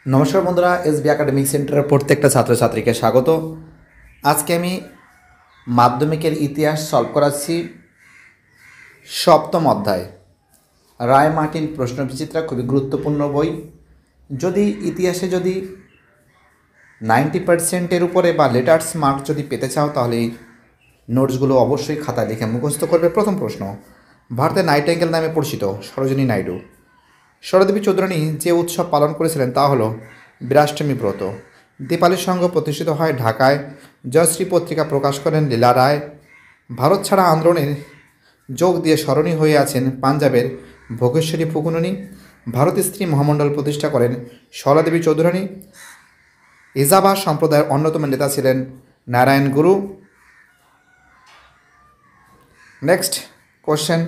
নমস্কার বন্ধুরা, SB academic সেন্টারের প্রত্যেকটা ছাত্রছাত্রীকে স্বাগত। আজকে আমি মাধ্যমিকের ইতিহাস সলভ করাচ্ছি। সপ্তম অধ্যায় রায় মার্টিন প্রশ্নবিচিত্রা, খুবই গুরুত্বপূর্ণ বই। যদি ইতিহাসে 90%-এর উপরে বা লেটার্স মার্ক যদি পেতে চাও, তাহলে এই নোটসগুলো অবশ্যই খাতায় লিখে মুখস্থ করবে। প্রথম প্রশ্ন, ভারতের নাইটিঙ্গেল নামে পরিচিত সরোজিনী নাইডু শরদেবী চৌধুরানী যে উৎসব পালন করেছিলেন তা হলো বীরাষ্টমী ব্রত। দীপালি সংঘ প্রতিষ্ঠিত হয় ঢাকায়। জয়শ্রী পত্রিকা প্রকাশ করেন লীলা রায়। ভারত ছাড়া আন্দোলনের যোগ দিয়ে স্মরণী হয়ে আছেন পাঞ্জাবের ভোগেশ্বরী ফুকুননি। ভারত স্ত্রী মহামণ্ডল প্রতিষ্ঠা করেন সরলাদেবী চৌধুরানী। ইজাবা সম্প্রদায়ের অন্যতম নেতা ছিলেন নারায়ণ গুরু। নেক্সট কোশ্চেন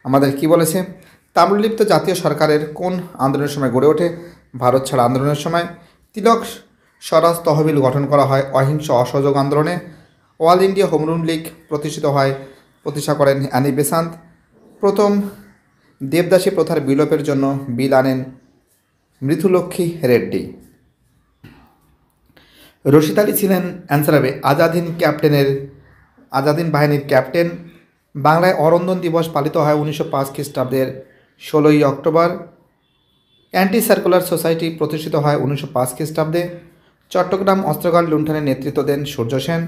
আমাদের কি বলেছে, তাম্রলিপ্ত জাতীয় সরকারের কোন আন্দোলনের সময় গড়ে ওঠে? ভারত ছাড়া আন্দোলনের সময়। তিলক স্বরাজ তহবিল গঠন করা হয় অহিংস অসহযোগ আন্দোলনে। All India home rule League প্রতিষ্ঠা করেন অ্যানি বেসান্ত। প্রথম দেবদাসী প্রথার বিলোপের জন্য বিল আনেন মৃথুলক্ষ্মী রেড্ডি। রশিদ আলী ছিলেন অ্যান্সার হবে আজাদিন বাহিনীর ক্যাপ্টেন। বাংলায় অরন্দন দিবস পালিত হয় 1905 খ্রিস্টাব্দের 16ই অক্টোবর। অ্যান্টি সার্কুলার সোসাইটি প্রতিষ্ঠিত হয় 1905 খ্রিস্টাব্দে। চট্টগ্রাম অস্ত্রগার লুণ্ঠনের নেতৃত্ব দেন সূর্য সেন।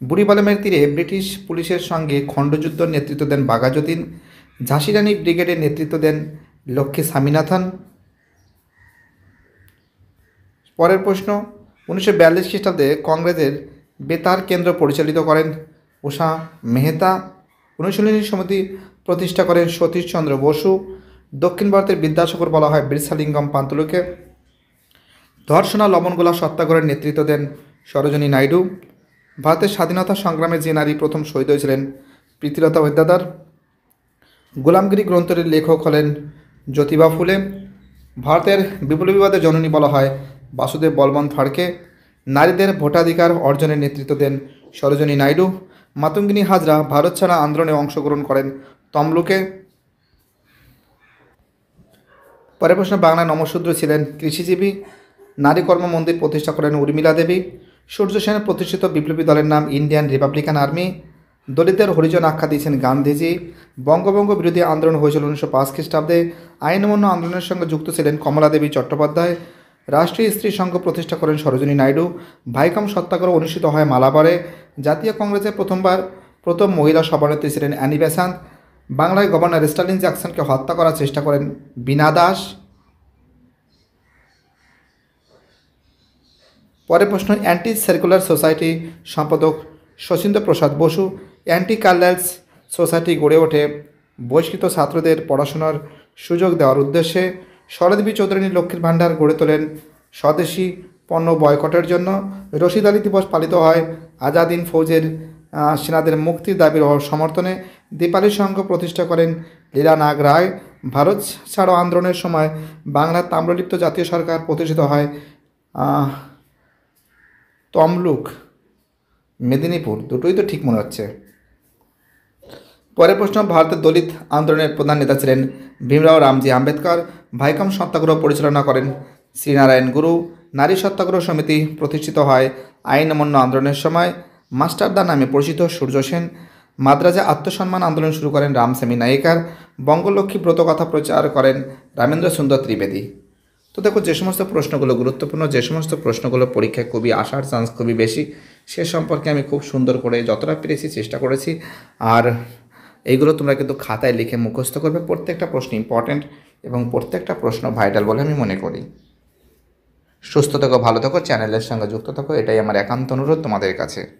বুড়িবালামের তীরে ব্রিটিশ পুলিশের সঙ্গে খণ্ডযুদ্ধ নেতৃত্ব দেন বাঘাযতীন। ঝাঁসি রানী ব্রিগেডের নেতৃত্ব দেন লক্ষ্মী স্বামীনাথন। পরের প্রশ্ন, 1942 খ্রিস্টাব্দে কংগ্রেসের বেতার কেন্দ্র পরিচালিত করেন উষা মেহতা। অনুশীলনী সমিতি প্রতিষ্ঠা করেন সতীশচন্দ্র বসু। দক্ষিণ ভারতের বিদ্যাসাগর বলা হয় বীরসালিঙ্গম পান্তুলুকে। ধর্ষণা লবণগোলা সত্যাগ্রহের নেতৃত্ব দেন সরোজিনী নাইডু। ভারতের স্বাধীনতা সংগ্রামে যে নারী প্রথম শহীদ হয়েছিলেন প্রীতিলতা ওয়েদাদার। গোলামগিরি গ্রন্থের লেখক হলেন জ্যোতিবা ফুলে। ভারতের বিপ্লবীবাদের জননী বলা হয় বাসুদেব বলবন্ত ফাড়কে। নারীদের ভোটাধিকার অর্জনের নেতৃত্ব দেন সরোজিনী নাইডু। মাতঙ্গিনী হাজরা ভারত ছাড়া আন্দোলনে অংশগ্রহণ করেন তমলুকে। পরের প্রশ্ন, বাংলায় নমশূদ্র ছিলেন কৃষিজীবী। নারী কর্ম মন্দির প্রতিষ্ঠা করেন উর্মিলা দেবী। সূর্য সেনের প্রতিষ্ঠিত বিপ্লবী দলের নাম ইন্ডিয়ান রিপাবলিকান আর্মি। দলিতদের হরিজন আখ্যা দিয়েছেন গান্ধীজি। বঙ্গভঙ্গ বিরোধী আন্দোলন হয়েছিল 1905 খ্রিস্টাব্দে। আইন অমান্য আন্দোলনের সঙ্গে যুক্ত ছিলেন কমলা দেবী চট্টোপাধ্যায়। রাষ্ট্রীয় স্ত্রী সংঘ প্রতিষ্ঠা করেন সরোজিনী নাইডু। ভাইকম সত্যাগ্রহ অনুষ্ঠিত হয় মালাবারে। জাতীয় কংগ্রেসের প্রথম মহিলা সভানেত্রী ছিলেন অ্যানি বেসান্ত। বাংলায় গভর্নর স্টালিন জ্যাকসনকে হত্যা করার চেষ্টা করেন বীণা দাস। পরের প্রশ্ন, অ্যান্টি সার্কুলার সোসাইটি সম্পাদক শচীন্দ্র প্রসাদ বসু। অ্যান্টি কার্লাইলস সোসাইটি গড়ে ওঠে বহিষ্কৃত ছাত্রদের পড়াশোনার সুযোগ দেওয়ার উদ্দেশ্যে। সরদেবী চৌধুরানী লক্ষ্মীর ভাণ্ডার গড়ে তোলেন স্বদেশি পণ্য বয়কটের জন্য। রশিদ আলী দিবস পালিত হয় আজাদিন ফৌজের সেনাদের মুক্তির দাবির সমর্থনে। দীপালি সংঘ প্রতিষ্ঠা করেন লীলা নাগ রায়। ভারত ছাড়ো আন্দোলনের সময় বাংলার তাম্রলিপ্ত জাতীয় সরকার প্রতিষ্ঠিত হয় তমলুক, মেদিনীপুর, দুটোই তো ঠিক মনে হচ্ছে। পরের প্রশ্ন, ভারতের দলিত আন্দোলনের প্রধান নেতা ছিলেন ভীমরাও রামজি আম্বেদকর। ভাইকম সত্যাগ্রহ পরিচালনা করেন শ্রীনারায়ণ গুরু। নারী সত্যাগ্রহ সমিতি প্রতিষ্ঠিত হয় আইন অমান্য আন্দোলনের সময়। মাস্টারদা নামে পরিচিত সূর্য সেন। মাদ্রাজে আত্মসম্মান আন্দোলন শুরু করেন রামস্বামী নায়েকার। বঙ্গলক্ষ্মী ব্রতকথা প্রচার করেন রামেন্দ্র সুন্দর ত্রিবেদী। তো দেখো, যে সমস্ত প্রশ্নগুলো গুরুত্বপূর্ণ, যে সমস্ত প্রশ্নগুলো পরীক্ষায় খুবই আসার চান্স খুবই বেশি, সে সম্পর্কে আমি খুব সুন্দর করে যতটা পেরেছি চেষ্টা করেছি। আর এইগুলো তোমরা কিন্তু খাতায় লিখে মুখস্থ করবে। প্রত্যেকটা প্রশ্ন ইম্পর্ট্যান্ট এবং প্রত্যেকটা প্রশ্ন ভাইটাল বলে আমি মনে করি। সুস্থ থেকো, ভালো থেকো, চ্যানেলের সঙ্গে যুক্ত থাকো, এটাই আমার একান্ত অনুরোধ তোমাদের কাছে।